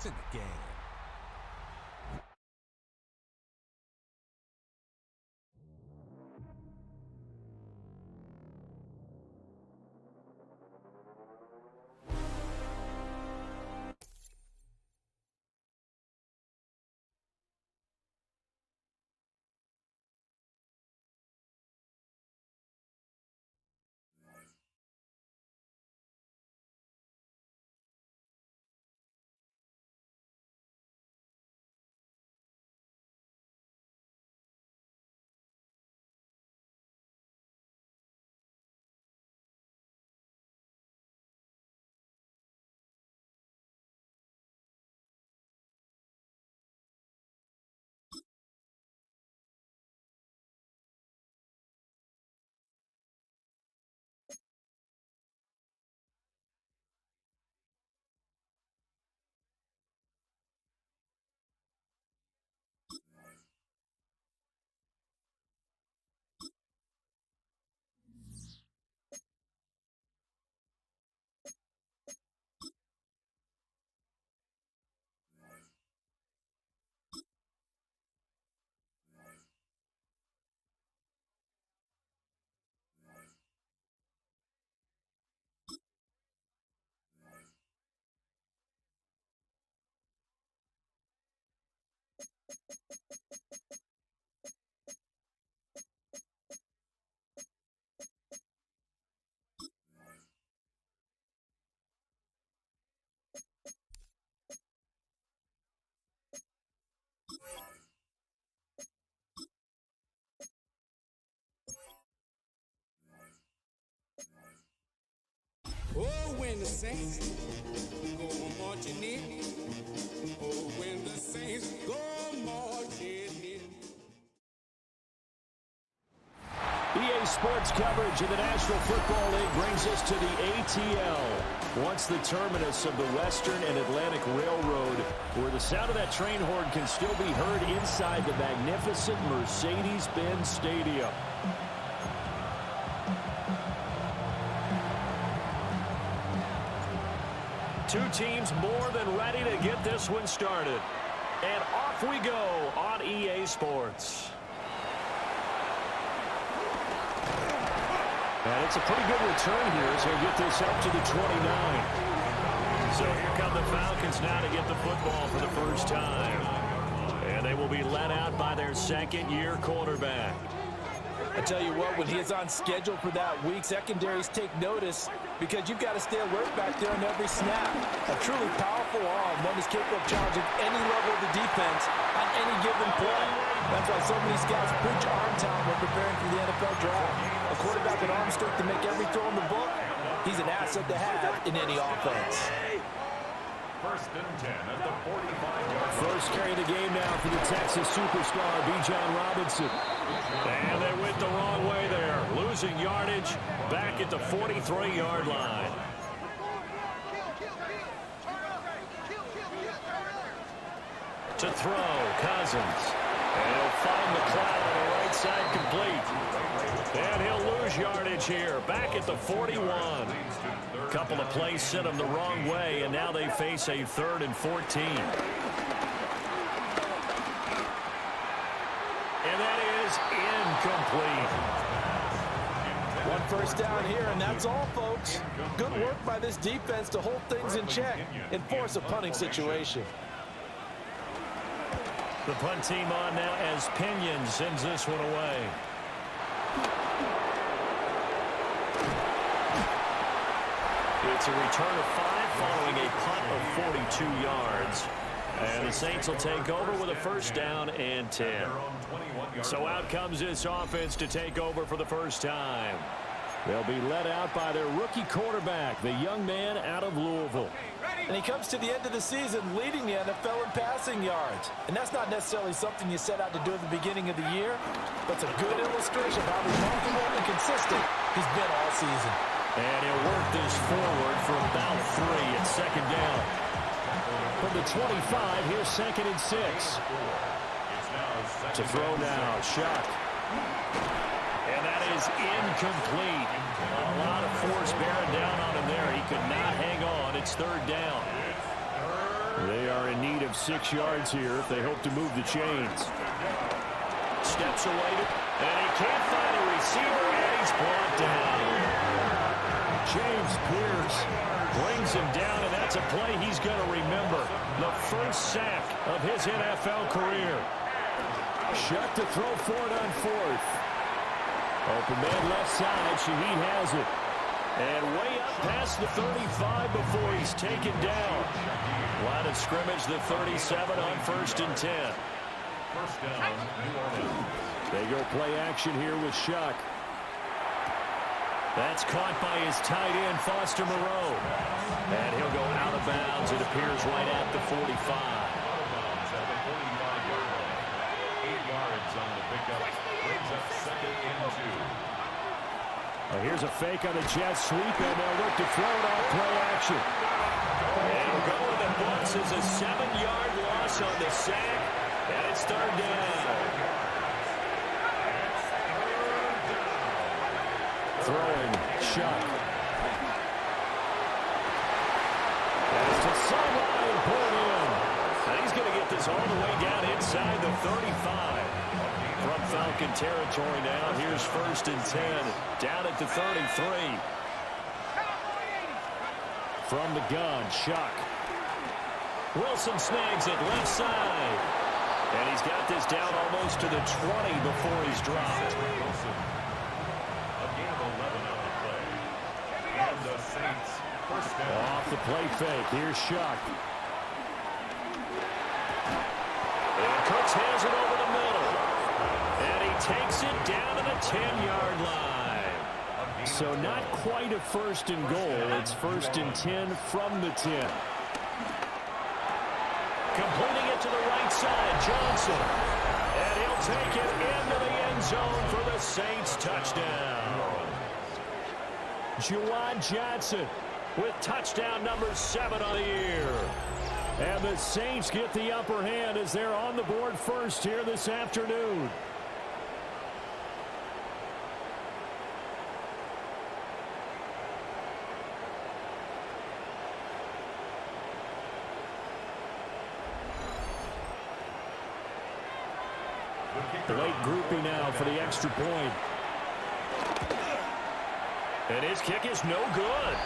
points in the game. Oh, when the Saints go marching in. Oh, when the Saints go marching in. EA Sports coverage of the National Football League brings us to the ATL. Once the terminus of the Western and Atlantic Railroad, where the sound of that train horn can still be heard inside the magnificent Mercedes-Benz Stadium. Two teams more than ready to get this one started. And off we go on EA Sports. And it's a pretty good return here as he'll get this up to the 29. So here come the Falcons now to get the football for the first time. And they will be led out by their second-year quarterback. I tell you what, when he is on schedule for that week, secondaries take notice because you've got to stay alert back there on every snap. A truly powerful arm, one is capable of challenging any level of the defense on any given play. That's why so many scouts preach arm talent when preparing for the NFL draft. A quarterback with arm strength to make every throw in the book, he's an asset to have in any offense. First and 10 at the 45-yard. First carry of the game now for the Texas superstar, Bijan Robinson. And they went the wrong way there. Losing yardage back at the 43-yard line. To throw, Cousins. And he'll find the cloud on the right side complete. And he'll lose yardage here, back at the 41. A couple of plays sent him the wrong way, and now they face a 3rd and 14. And that is incomplete. One first down here, and that's all, folks. Good work by this defense to hold things in check and force a punting situation. The punt team on now as Pinion sends this one away. It's a return of 5 following a punt of 42 yards. And the Saints will take over with a first down and 10. So out comes this offense to take over for the first time. They'll be led out by their rookie quarterback, the young man out of Louisville. And he comes to the end of the season leading the NFL in passing yards. And that's not necessarily something you set out to do at the beginning of the year, but it's a good illustration of how remarkable and consistent he's been all season. And he'll work this forward for about 3 at second down. From the 25, here's 2nd and 6. To throw now, Shuck. And that is incomplete. A lot of force bearing down on him there. He could not hang on. It's 3rd down. They are in need of 6 yards here if they hope to move the chains. Steps away, and he can't find a receiver, and he's brought down. James Pierce brings him down, and that's a play he's going to remember. The first sack of his NFL career. Shuck to throw for it on 4th. Open man left side, Shaheed has it. And way up past the 35 before he's taken down. Line of scrimmage, the 37 on 1st and 10. First down, New Orleans. They go play action here with Shuck. That's caught by his tight end, Foster Moreau. And he'll go out of bounds, it appears, right at the 45. Out of bounds at the 45-yard line. 8 yards on the pickup. Brings up 2nd and 2. Here's a fake on the jet sweep, and they'll look to throw it off play action. And he'll go in the books as a 7-yard loss on the sack, and it's 3rd down. Throwing, Shuck. That's to sideline and pulled in. And he's going to get this all the way down inside the 35. From Falcon territory now, here's 1st and 10. Down at the 33. From the gun, Shuck. Wilson snags it left side. And he's got this down almost to the 20 before he's dropped. The Saints first down. Off the play fake. Here's Shuck. And Cooks has it over the middle. And he takes it down to the 10-yard line. So not quite a 1st and goal. It's 1st and 10 from the 10. Completing it to the right side, Johnson. And he'll take it into the end zone for the Saints touchdown. Juwan Johnson with touchdown number 7 on the year. And the Saints get the upper hand as they're on the board first here this afternoon. Late grouping now for the extra point. And his kick is no good.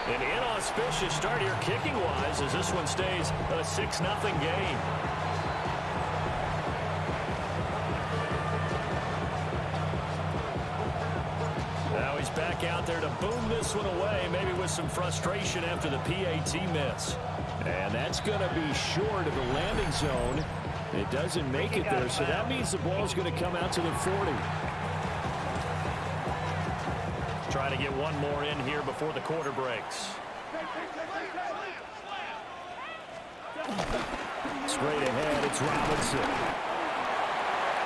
An inauspicious start here kicking-wise as this one stays a 6-0 game. Now he's back out there to boom this one away, maybe with some frustration after the PAT miss. And that's going to be short of the landing zone. It doesn't make it there, so that means the ball's going to come out to the 40. Trying to get one more in here before the quarter breaks. Straight ahead, it's Robinson.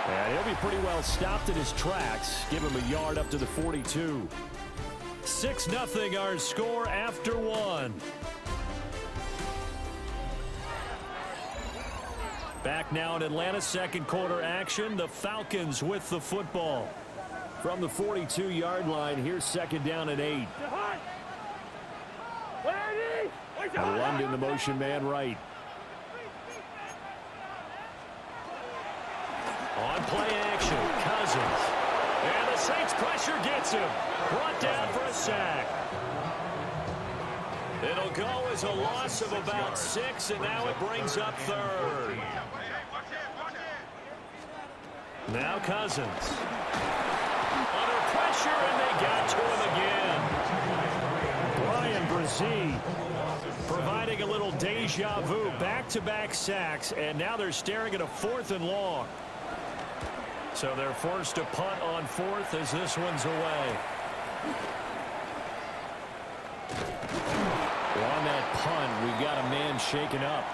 And he'll be pretty well stopped in his tracks. Give him a yard up to the 42. 6-0 our score after 1. Back now in Atlanta, second quarter action. The Falcons with the football. From the 42-yard line, here's 2nd down and 8. London, the motion man right. On play action, Cousins. And the Saints pressure gets him. Brought down for a sack. It'll go as a loss of about 6, and now it brings up 3rd. Now Cousins. Under pressure, and they got to him again. Brian Brzee providing a little deja vu. Back-to-back sacks, and now they're staring at a 4th and long. So they're forced to punt on 4th as this one's away. Well, on that punt, we've got a man shaken up.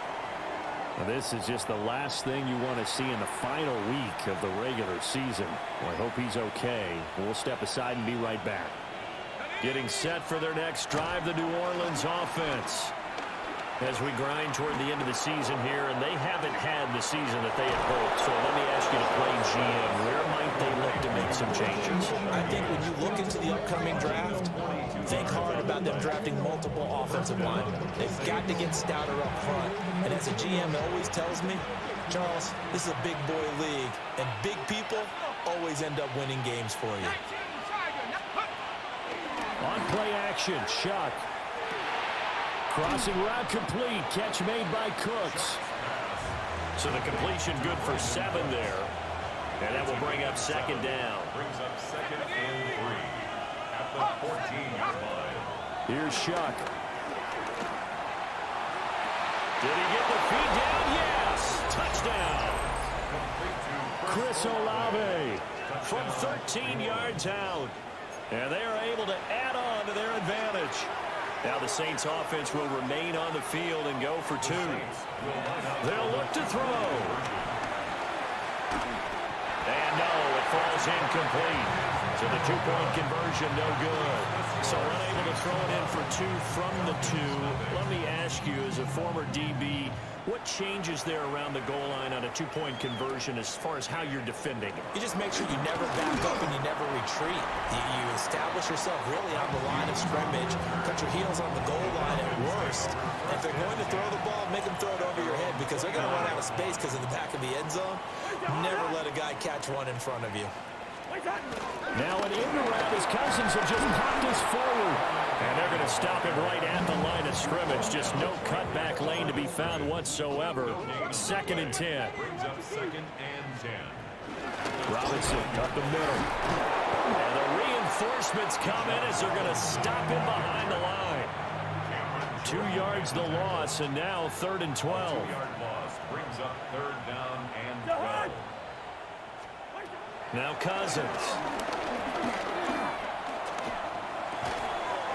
Now, this is just the last thing you want to see in the final week of the regular season. Well, I hope he's okay. We'll step aside and be right back. Getting set for their next drive, the New Orleans offense. As we grind toward the end of the season here, and they haven't had the season that they had hoped. So let me ask you to play GM. Where might they look to make some changes? I think when you look into the upcoming draft, think hard about them drafting multiple offensive linemen. They've got to get stouter up front. And as a GM always tells me, Charles, this is a big boy league, and big people always end up winning games for you. On play action, Shuck. Crossing route complete. Catch made by Cooks. So the completion good for 7 there. And that will bring up second down. Brings up second and 3 at the 14-yard line. Here's Shuck. Did he get the feet down? Yes! Touchdown. Chris Olave from 13 yards out. And they are able to add on to their advantage. Now the Saints offense will remain on the field and go for 2. They'll look to throw. And no, it falls incomplete. So the 2-point conversion, no good. So unable to throw it in for 2 from the 2. Let me ask you, as a former DB, what changes there around the goal line on a 2-point conversion as far as how you're defending it? You just make sure you never back up and you never retreat. You establish yourself really on the line of scrimmage, cut your heels on the goal line at worst. And if they're going to throw the ball, make them throw it over your head because they're going to run out of space because of the back of the end zone. Never let a guy catch one in front of you. Now an in route as Cousins have just popped us forward. And they're going to stop him right at the line of scrimmage. Just no cutback lane to be found whatsoever. Second and 10. Brings up second and 10. Robinson up the middle. And the reinforcements come in as they're going to stop him behind the line. 2 yards the loss, and now 3rd and 12. 2-yard loss brings up 3rd down and 12. Now Cousins.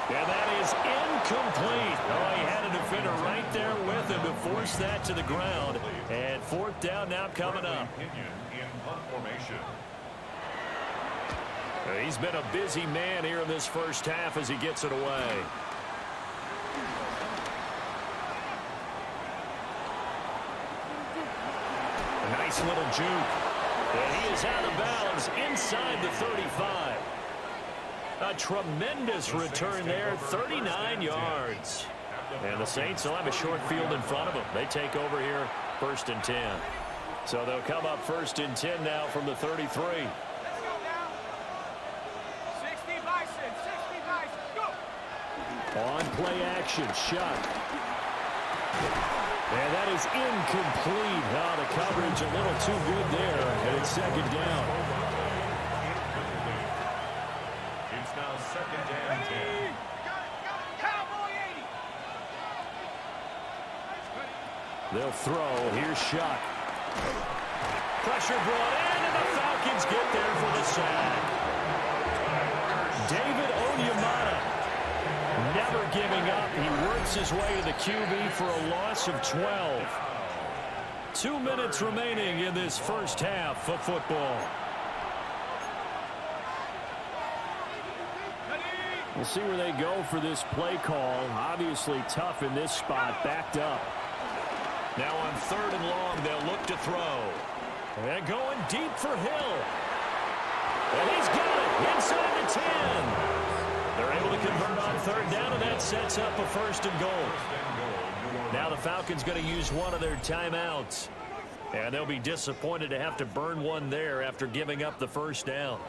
And that is incomplete. Oh, he had a defender right there with him to force that to the ground. And 4th down now coming up. In punt formation. He's been a busy man here in this first half as he gets it away. A nice little juke. And he is out of bounds inside the 35. A tremendous return there, 39 yards. And the Saints will have a short field in front of them. They take over here, 1st and 10. So they'll come up 1st and 10 now from the 33. Let's go now. 60 Bison, 60 Bison, go. On play action, Shuck. And that is incomplete. Oh, the coverage a little too good there, and it's 2nd down. It's now 2nd and 10. Cowboy 80. They'll throw. Here's Shuck. Pressure brought in, and the Falcons get there for the sack. David Onyemata, never giving up. He works his way to the QB for a loss of 12. 2 minutes remaining in this first half of football. We'll see where they go for this play call. Obviously tough in this spot, backed up. Now on 3rd and long, they'll look to throw. And going deep for Hill. And he's got it inside the 10. They're able to convert on 3rd down, and that sets up a 1st and goal. Now the Falcons going to use one of their timeouts. And they'll be disappointed to have to burn one there after giving up the 1st down.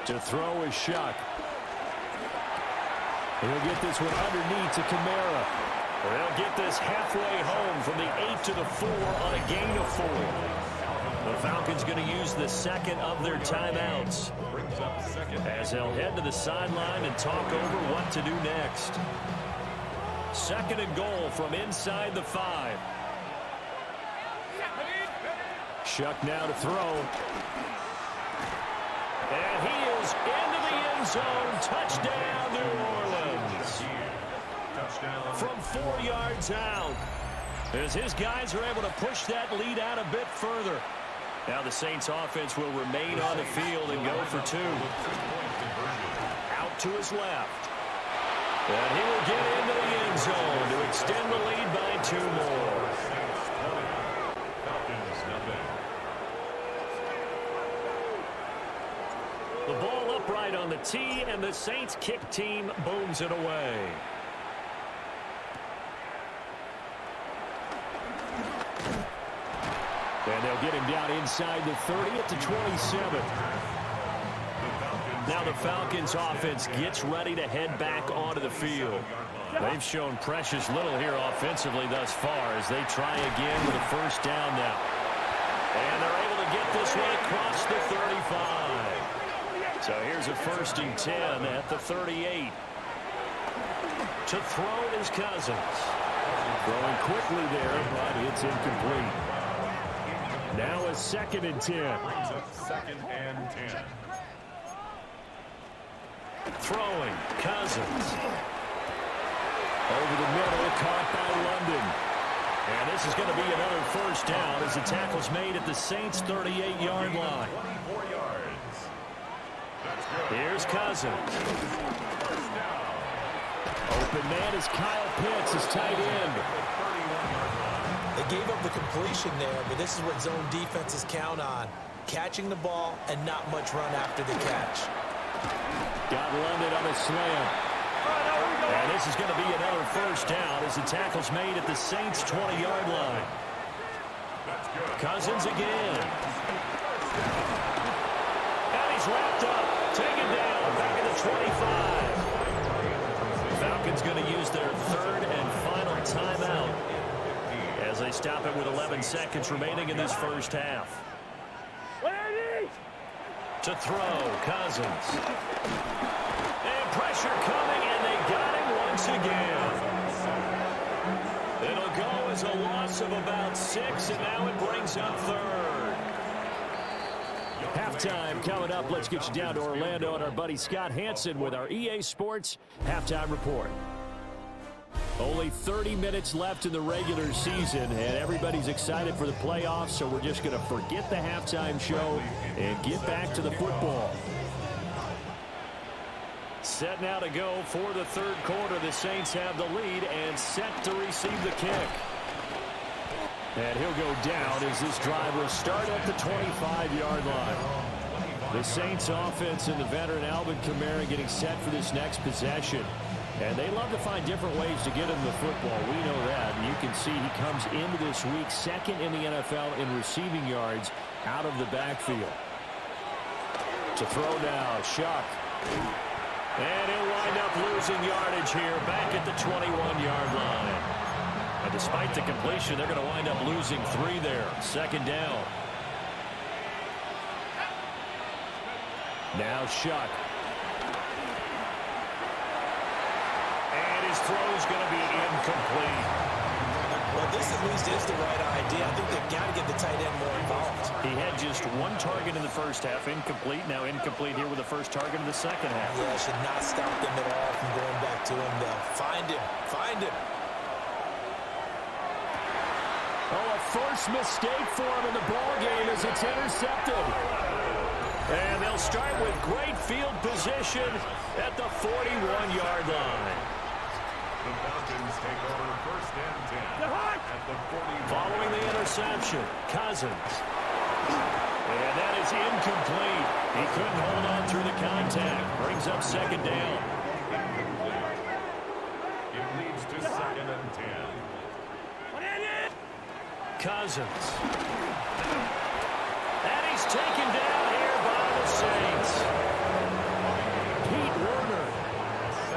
To throw is Shuck. He'll get this one underneath to Kamara. They'll get this halfway home from the 8 to the 4 on a gain of 4. The Falcons going to use the 2nd of their timeouts as they'll head to the sideline and talk over what to do next. 2nd and goal from inside the 5. Shuck now to throw. And he is into the end zone. Touchdown, New Orleans. From 4 yards out. As his guys are able to push that lead out a bit further. Now the Saints offense will remain on the field and go for two. Out to his left. And he will get into the end zone to extend the lead by 2 more. The ball upright on the tee, and the Saints kick team booms it away. And they'll get him down inside the 30 at the 27. Now the Falcons offense gets ready to head back onto the field. They've shown precious little here offensively thus far as they try again with a first down now. And they're able to get this one across the 35. So here's a 1st and 10 at the 38. To throw is Cousins. Throwing quickly there, but it's incomplete. Now a 2nd and 10. Brings up 2nd and 10. Throwing, Cousins. Over the middle, caught by London. And this is going to be another first down as the tackle's made at the Saints' 38-yard line. 24 yards. Here's Cousins. Open man is Kyle Pitts, his tight end. They gave up the completion there, but this is what zone defenses count on. Catching the ball and not much run after the catch. Got London on a slam. And this is going to be another first down as the tackle's made at the Saints' 20-yard line. Cousins again. And he's wrapped up. Taken down back at the 25. Falcons going to use their 3rd and final timeout as they stop it with 11 seconds remaining in this first half. To throw, Cousins. And pressure coming, and they got him once again. It'll go as a loss of about 6, and now it brings up 3rd. Halftime coming up. Let's get you down to Orlando and our buddy Scott Hansen with our EA Sports Halftime Report. Only 30 minutes left in the regular season, and everybody's excited for the playoffs, so we're just going to forget the halftime show and get back to the football. Set now to go for the 3rd quarter. The Saints have the lead and set to receive the kick. And he'll go down as this drive will start at the 25-yard line. The Saints offense and the veteran Alvin Kamara getting set for this next possession. And they love to find different ways to get him the football. We know that. And you can see he comes into this week 2nd in the NFL in receiving yards out of the backfield. To throw now, Shuck. And he'll wind up losing yardage here back at the 21-yard line. And despite the completion, they're going to wind up losing 3 there. 2nd down. Now Shuck. His throw is going to be incomplete. Well, this at least is the right idea. I think they've got to get the tight end more involved. He had just 1 target in the first half, incomplete. Now incomplete here with the first target in the second half. Yeah, should not stop them at all from going back to him, though. Find him. Find him. Oh, a first mistake for him in the ball game as it's intercepted. And they'll start with great field position at the 41-yard line. The Falcons take over 1st and 10 at the 40. Following the interception, Cousins. And that is incomplete. He couldn't hold on through the contact. Brings up 2nd down. It leads to 2nd and 10. Cousins. And he's taken down here by the Saints. Pete Werner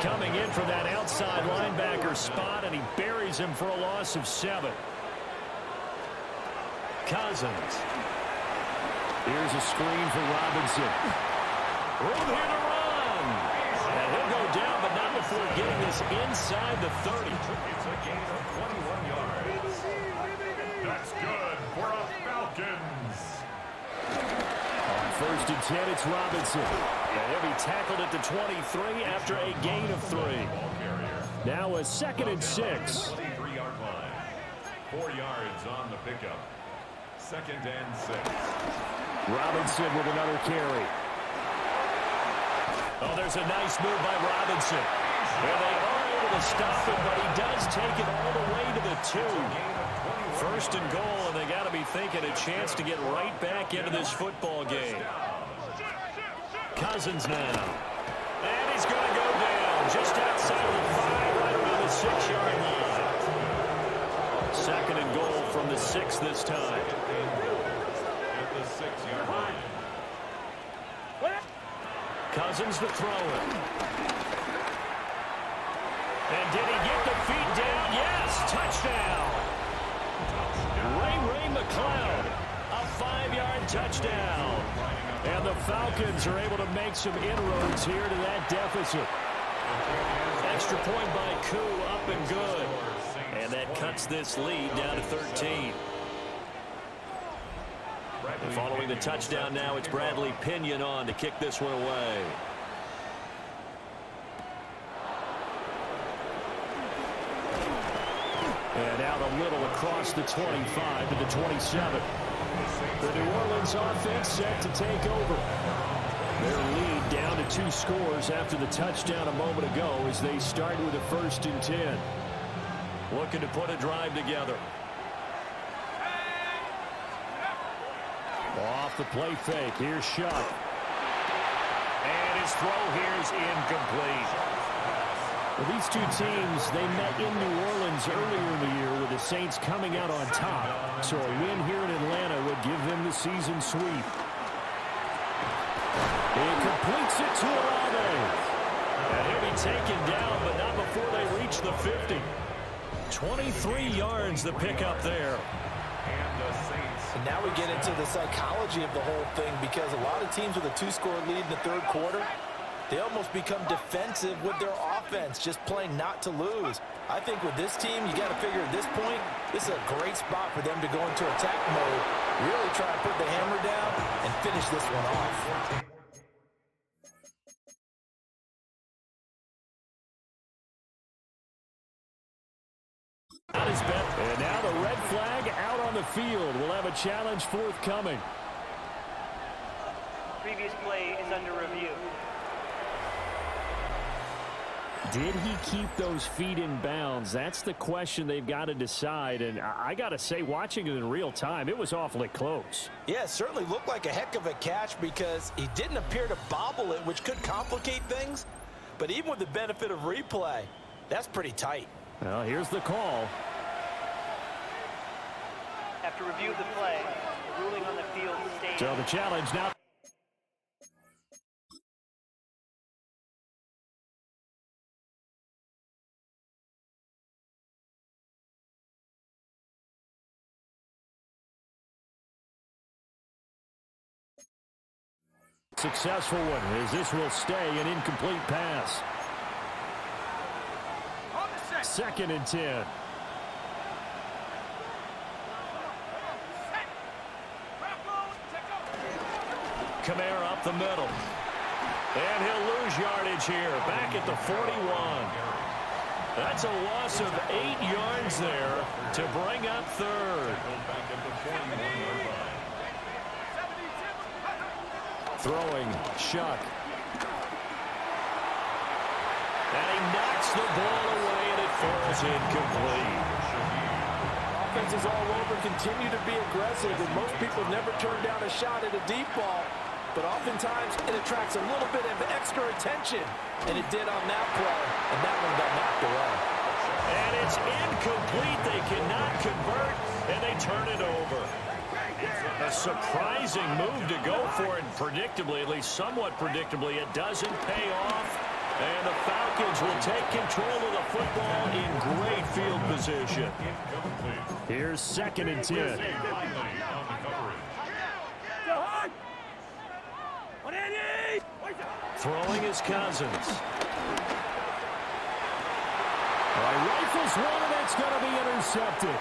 coming in from that outside linebacker spot, and he buries him for a loss of 7. Cousins. Here's a screen for Robinson. Room here to run. And he'll go down, but not before getting this inside the 30. It's a gain of 21 yards. That's good for a Falcons. On 1st and 10, it's Robinson. And he'll be tackled at the 23 after a gain of 3. Now a 2nd and 6. 23-yard line. 4 yards on the pickup. 2nd and 6. Robinson with another carry. Oh, there's a nice move by Robinson. And they are able to stop him, but he does take it all the way to the 2. 1st and goal, and they got to be thinking a chance to get right back into this football game. Cousins now. And he's going to go down just outside of the 5, right around the 6-yard line. 2nd and goal from the 6 this time. At the 6-yard line. Cousins to throw it. And did he get the feet down? Yes, touchdown. Ray McLeod, a 5-yard touchdown. And the Falcons are able to make some inroads here to that deficit. Extra point by Koo, up and good. And that cuts this lead down to 13. Following the touchdown now, it's Bradley Pinion on to kick this one away. And out a little across the 25 to the 27. The New Orleans offense set to take over. Their lead down to 2 scores after the touchdown a moment ago as they start with a 1st and 10. Looking to put a drive together. Off the play fake. Here's Shuck. And his throw here is incomplete. Well, these two teams, they met in New Orleans earlier in the year with the Saints coming out on top. So a win here in Atlanta would give them the season sweep. He completes it to Olave. And he'll be taken down, but not before they reach the 50. 23 yards the pickup there. And now we get into the psychology of the whole thing, because a lot of teams with a 2-score lead in the 3rd quarter, they almost become defensive with their offense, just playing not to lose. I think with this team, you got to figure at this point, this is a great spot for them to go into attack mode, really try to put the hammer down and finish this one off. And now the red flag out on the field. We'll have a challenge forthcoming. Previous play is under review. Did he keep those feet in bounds? That's the question they've got to decide. And I got to say, watching it in real time, it was awfully close. Yeah, it certainly looked like a heck of a catch because he didn't appear to bobble it, which could complicate things. But even with the benefit of replay, that's pretty tight. Well, here's the call. After review of the play, the ruling on the field stays. So the challenge now. Successful one as this will stay an incomplete pass. 2nd and 10. Kamara up the middle. And he'll lose yardage here. Back at the 41. That's a loss of 8 yards there to bring up 3rd. Throwing, Shuck. And he knocks the ball away, and it falls incomplete. Offenses all over continue to be aggressive, and most people never turn down a shot at a deep ball. But oftentimes, it attracts a little bit of extra attention, and it did on that play, and that one got knocked away. And it's incomplete. They cannot convert, and they turn it over. A surprising move to go for it, and predictably, at least somewhat predictably, it doesn't pay off. And the Falcons will take control of the football in great field position. Here's 2nd and 10. Throwing his Cousins. Rifles one, and that's going to be intercepted.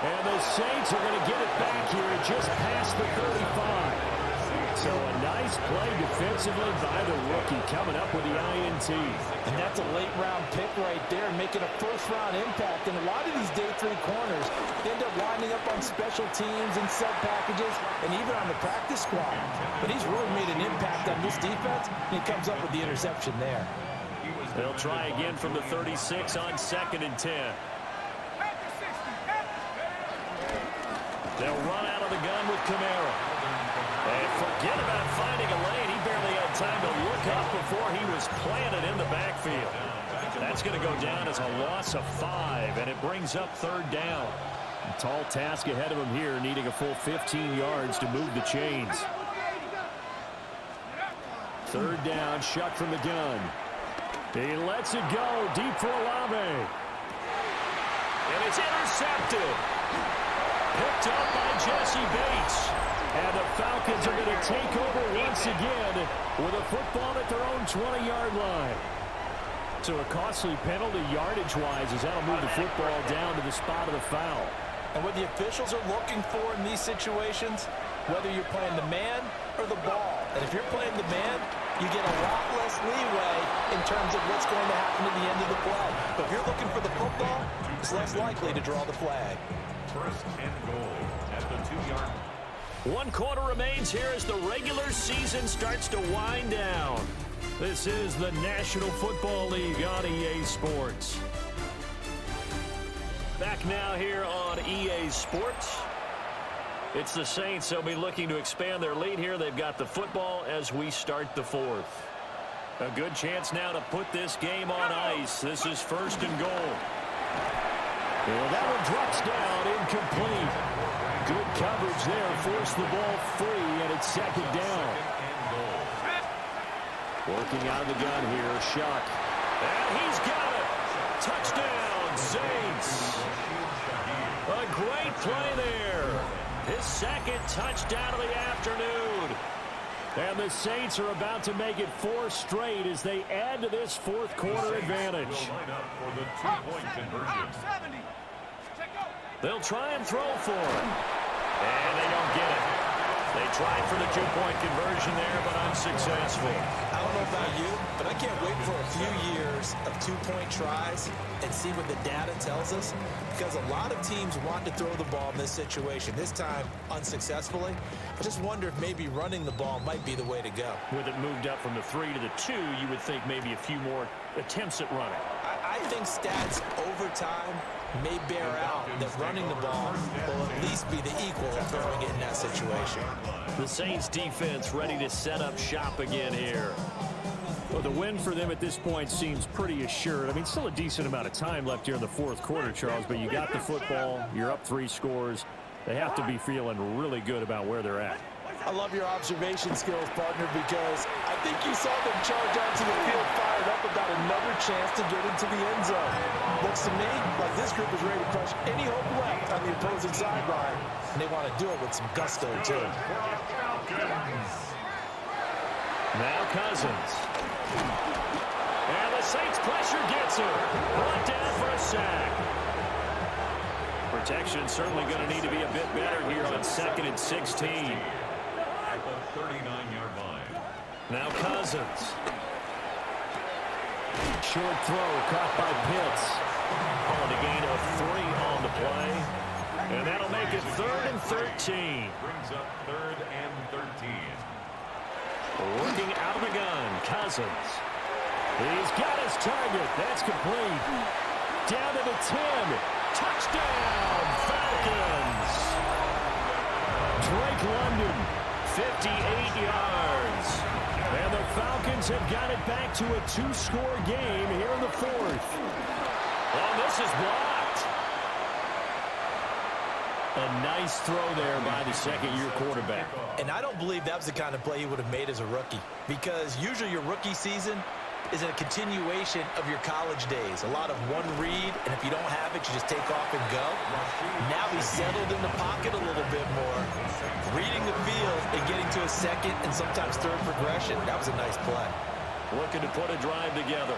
And the Saints are going to get it back here at just past the 35. So a nice play defensively by the rookie coming up with the INT. And that's a late-round pick right there, making a first-round impact. And a lot of these day 3 corners end up winding up on special teams and sub packages and even on the practice squad. But he's really made an impact on this defense, and he comes up with the interception there. They'll try again from the 36 on 2nd and 10. They'll run out of the gun with Kamara. And forget about finding a lane. He barely had time to look up before he was planted in the backfield. That's going to go down as a loss of 5, and it brings up 3rd down. A tall task ahead of him here, needing a full 15 yards to move the chains. 3rd down, Shuck from the gun. He lets it go deep for Olave. And it's intercepted. Picked up by Jesse Bates. And the Falcons are going to take over once again with a football at their own 20-yard line. So a costly penalty yardage-wise as that'll move the football down to the spot of the foul. And what the officials are looking for in these situations, whether you're playing the man or the ball. And if you're playing the man, you get a lot less leeway in terms of what's going to happen at the end of the play. But if you're looking for the football, it's less likely to draw the flag. 1st and goal at the 2-yard line. 1 quarter remains here as the regular season starts to wind down. This is the National Football League on EA Sports. Back now here on EA Sports. It's the Saints. They'll be looking to expand their lead here. They've got the football as we start the 4th. A good chance now to put this game on ice. This is 1st and goal. Well, that one drops down, incomplete. Good coverage there, forced the ball free, and it's 2nd down. Working out of the gun here, Shuck. And he's got it. Touchdown, Saints. A great play there. His 2nd touchdown of the afternoon. And the Saints are about to make it 4 straight as they add to this 4th quarter advantage. For the 2-point conversion. They'll try and throw for him. And they don't get it. They tried for the 2-point conversion there, but unsuccessful. I don't know about you, but I can't wait for a few years of 2-point tries and see what the data tells us. Because a lot of teams want to throw the ball in this situation. This time, unsuccessfully. I just wonder if maybe running the ball might be the way to go. With it moved up from the 3 to the 2, you would think maybe a few more attempts at running. I think stats over time may bear out that running the ball will at least be the equal of throwing it in that situation. The Saints defense ready to set up shop again here. Well, the win for them at this point seems pretty assured. I mean, still a decent amount of time left here in the 4th quarter, Charles, but you got the football, you're up 3 scores. They have to be feeling really good about where they're at. I love your observation skills, partner, because I think you saw them charge onto the field fired up about another chance to get into the end zone. Looks to me like this group is ready to crush any hope left on the opposing sideline, and they want to do it with some gusto, too. Now Cousins. And the Saints pressure gets him. Brought down for a sack. Protection certainly going to need to be a bit better here on 2nd and 16. At the 39-yard line. Now Cousins. Short throw caught by Pitts. Calling a gain of 3 on the play. And that'll make it 3rd and 13. Brings up 3rd and 13. Working out of the gun, Cousins. He's got his target. That's complete. Down to the 10. Touchdown, Falcons. Drake London, 58 yards. And the Falcons have got it back to a 2-score game here in the 4th. And this is blocked. A nice throw there by the 2nd-year quarterback. And I don't believe that was the kind of play he would have made as a rookie, because usually your rookie season is a continuation of your college days. A lot of one read, and if you don't have it, you just take off and go. Now he's settled in the pocket a little bit more, reading the field and getting to a 2nd and sometimes 3rd progression. That was a nice play. Looking to put a drive together.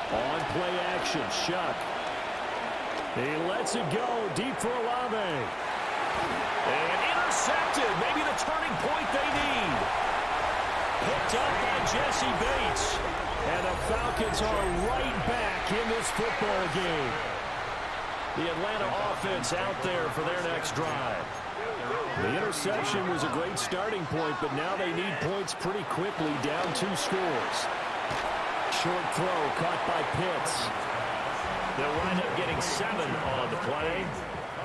On play action, Shuck. He lets it go deep for Olave. And intercepted. Maybe the turning point they need. Picked up by Jesse Bates. And the Falcons are right back in this football game. The Atlanta offense out there for their next drive. The interception was a great starting point, but now they need points pretty quickly, down 2 scores. Short throw caught by Pitts. They'll wind up getting 7 on the play,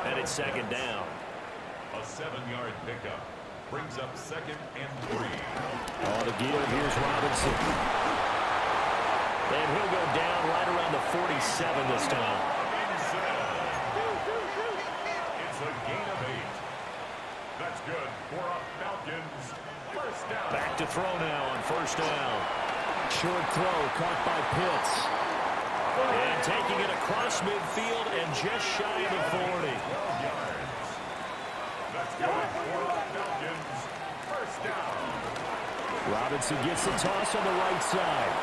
and it's second down. A 7-yard pickup brings up 2nd and 3. On the give, here's Robinson. And he'll go down right around the 47 this time. It's a gain of 8. That's good for a Falcons first down. Back to throw now on first down. Short throw caught by Pitts. And taking it across midfield and just shy of the 40. 12 yards. That's good for a Falcons first down. Robinson gets the toss on the right side.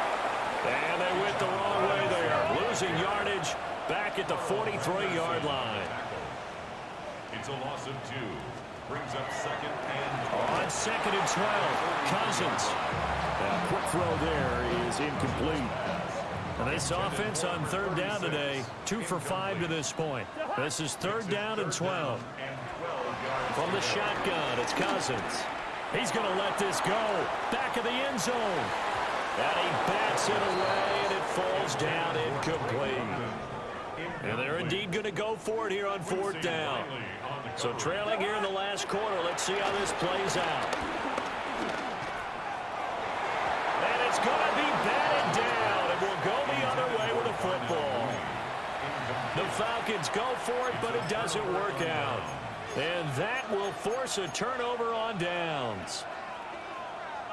And they went the wrong way there. Losing yardage back at the 43-yard line. It's a loss of 2. Brings up 2nd and 12. On 2nd and 12, Cousins. A quick throw there is incomplete. And this offense on 3rd down today, 2 for 5 to this point. This is 3rd down and 12. From the shotgun, it's Cousins. He's going to let this go. Back of the end zone. And he bats it away, and it falls down incomplete. And they're indeed going to go for it here on 4th down. So trailing here in the last quarter. Let's see how this plays out. And it's going to be batted down, and we'll go the other way with the football. The Falcons go for it, but it doesn't work out. And that will force a turnover on downs.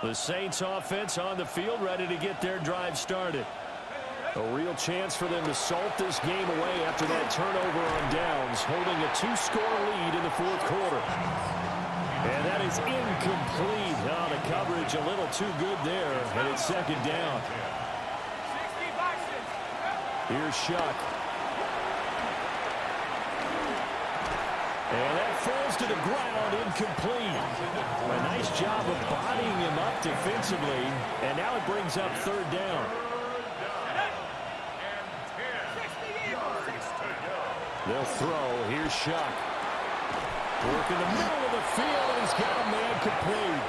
The Saints offense on the field, ready to get their drive started. A real chance for them to salt this game away after that turnover on downs, holding a 2-score lead in the 4th quarter. And that is incomplete. Oh, the coverage a little too good there, and it's 2nd down. Here's Shuck. And that falls to the ground, incomplete. A nice job of bodying him up defensively, and now it brings up 3rd down. They'll throw. Here's Shuck. Work in the middle of the field, and he's got a man complete.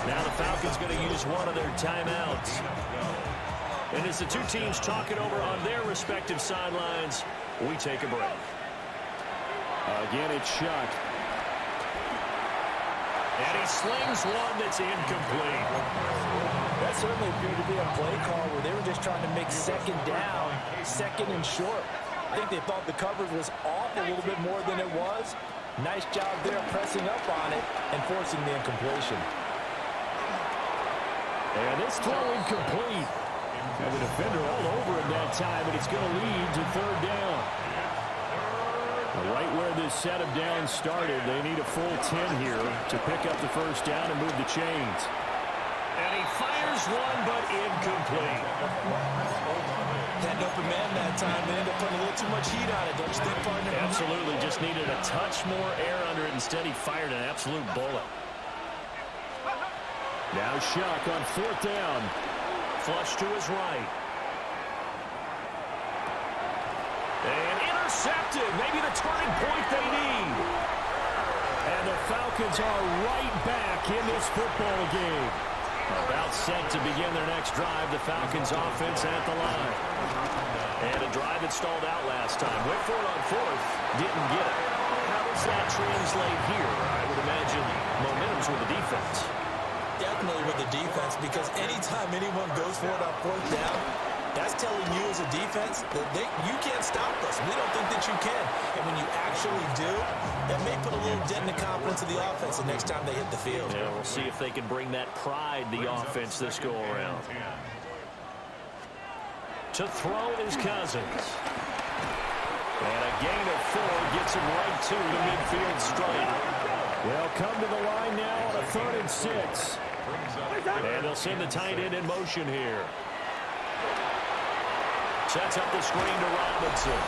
Now the Falcons going to use one of their timeouts. And as the two teams talking over on their respective sidelines, we take a break. Again, it's Shuck. And he slings one that's incomplete. That certainly appeared to be a play call where they were just trying to make 2nd down, 2nd and short. I think they thought the coverage was off a little bit more than it was. Nice job there pressing up on it and forcing the incompletion. And this throw incomplete. And the defender all over him that time, and it's going to lead to 3rd down. Right where this set of downs started, they need a full 10 here to pick up the first down and move the chains. And he fires one, but incomplete. Had an open man that time. They ended up putting a little too much heat on it, don't you think, partner? Absolutely. Just needed a touch more air under it. Instead, he fired an absolute bullet. Now Shuck on 4th down. Flush to his right. And intercepted. Maybe the turning point they need. And the Falcons are right back in this football game. About set to begin their next drive. The Falcons offense at the line. And a drive that stalled out last time. Went for it on 4th. Didn't get it. How does that translate here? I would imagine momentum's with the defense. Definitely with the defense, because anytime anyone goes for it on 4th down, that's telling you as a defense that you can't stop us. We don't think that you can. And when you actually do, that may put a little dent in the confidence of the offense the next time they hit the field. Yeah, we'll see if they can bring that pride, the offense, this go around. To throw is Cousins. And a gain of 4 gets him right to the midfield stripe. They'll come to the line now on a 3rd and 6. And they'll send the tight end in motion here. Sets up the screen to Robinson.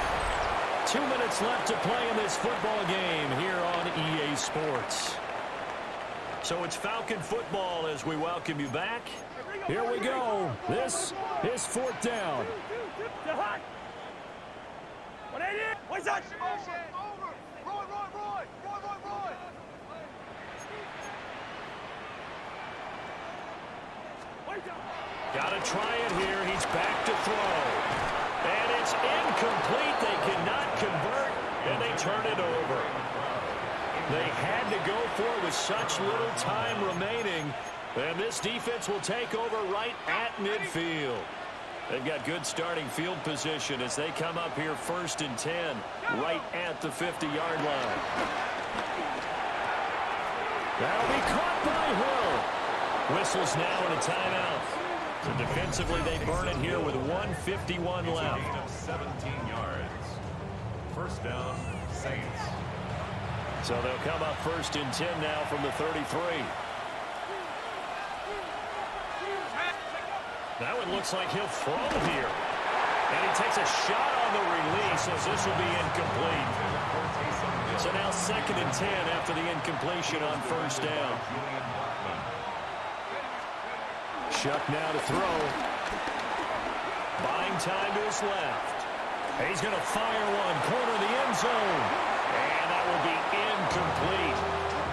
2 minutes left to play in this football game here on EA Sports. So it's Falcon football as we welcome you back. Here we go. This is fourth down. What's that? Got to try it here. He's back to throw. And it's incomplete. They cannot convert, and they turn it over. They had to go for it with such little time remaining. And this defense will take over right at midfield. They've got good starting field position as they come up here 1st and 10, right at the 50-yard line. That'll be caught by Hill. Whistles now and a timeout. So defensively, they burn it here with 1:51 left. Gain of 17 yards. First down, Saints. So they'll come up 1st and 10 now from the 33. That one looks like he'll throw here. And he takes a shot on the release as this will be incomplete. So now 2nd and 10 after the incompletion on 1st down. Shuck now to throw. Buying time to his left. He's going to fire one. Corner of the end zone. And that will be incomplete.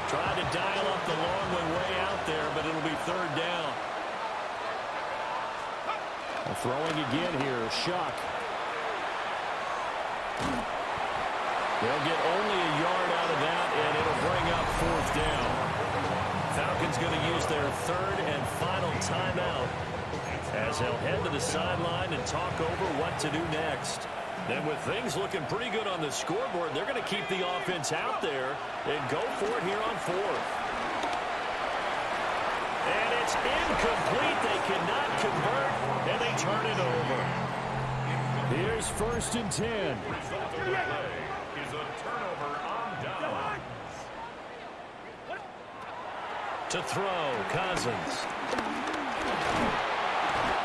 Tried to dial up the long one way out there, but it'll be 3rd down. Throwing again here, Shuck. They'll get only a yard out of that, and it'll bring up 4th down. Falcons going to use their 3rd and final timeout as they'll head to the sideline and talk over what to do next. Then with things looking pretty good on the scoreboard, they're going to keep the offense out there and go for it here on 4th. And it's incomplete. They cannot convert, and they turn it over. Here's 1st and 10. Result of the play is a turnover on downs. To throw, Cousins.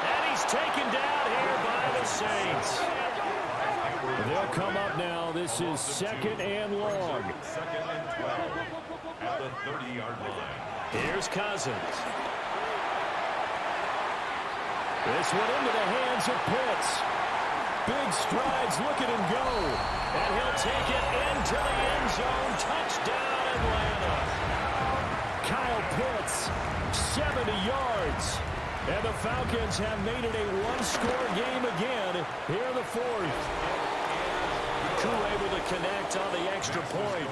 And he's taken down here by the Saints. They'll come up now. This is 2nd and long. 2nd and 12 at the 30-yard line. Here's Cousins. This one into the hands of Pitts. Big strides, look at him go. And he'll take it into the end zone. Touchdown, Atlanta. Kyle Pitts, 70 yards. And the Falcons have made it a one-score game again here in the 4th. Koo able to connect on the extra point.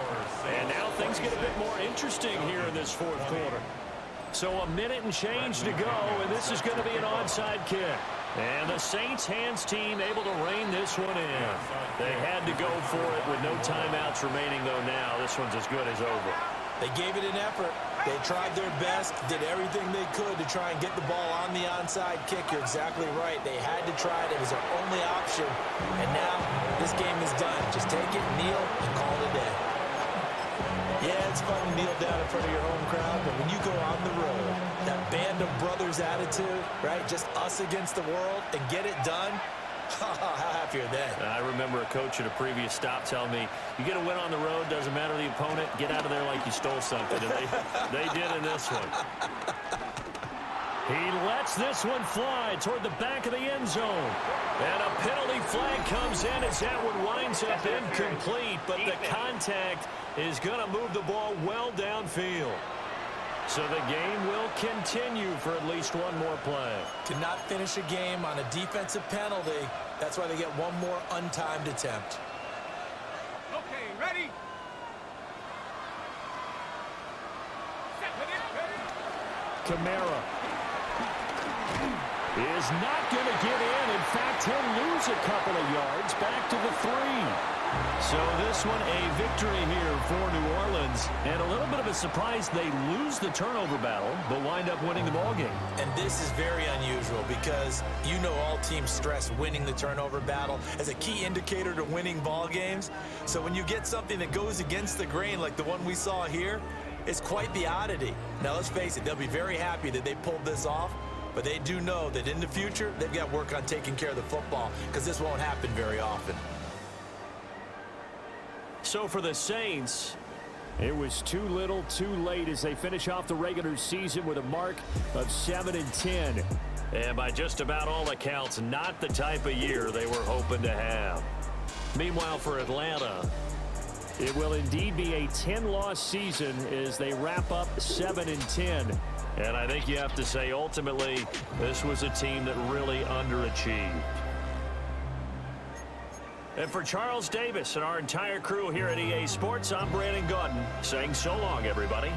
And now things get a bit more interesting here in this 4th quarter. So a minute and change to go, and this is going to be an onside kick. And the Saints hands team able to rein this one in. They had to go for it with no timeouts remaining, though now. This one's as good as over. They gave it an effort. They tried their best, did everything they could to try and get the ball on the onside kick. You're exactly right. They had to try it. It was their only option. And now this game is done. Just take it, kneel, and call it a day. Yeah, it's fun to kneel down in front of your home crowd, but when you go on the road, that band of brothers attitude, right, just us against the world, and get it done, how happy are they? I remember a coach at a previous stop telling me, you get a win on the road, doesn't matter the opponent, get out of there like you stole something. And they did in this one. He lets this one fly toward the back of the end zone. And a penalty flag comes in as that one winds up incomplete, but the contact is going to move the ball well downfield. So the game will continue for at least one more play. To not finish a game on a defensive penalty, that's why they get one more untimed attempt. Okay, ready? Kamara is not going to get in. In fact, he'll lose a couple of yards back to the 3. So this one a victory here for New Orleans. And a little bit of a surprise, they lose the turnover battle, but wind up winning the ballgame. And this is very unusual because you know all teams stress winning the turnover battle as a key indicator to winning ball games. So when you get something that goes against the grain like the one we saw here, it's quite the oddity. Now let's face it, they'll be very happy that they pulled this off, but they do know that in the future, they've got to work on taking care of the football because this won't happen very often. So for the Saints, it was too little, too late as they finish off the regular season with a mark of 7-10. And by just about all accounts, not the type of year they were hoping to have. Meanwhile, for Atlanta, it will indeed be a 10-loss season as they wrap up 7-10. And I think you have to say, ultimately, this was a team that really underachieved. And for Charles Davis and our entire crew here at EA Sports, I'm Brandon Gaudin saying so long, everybody.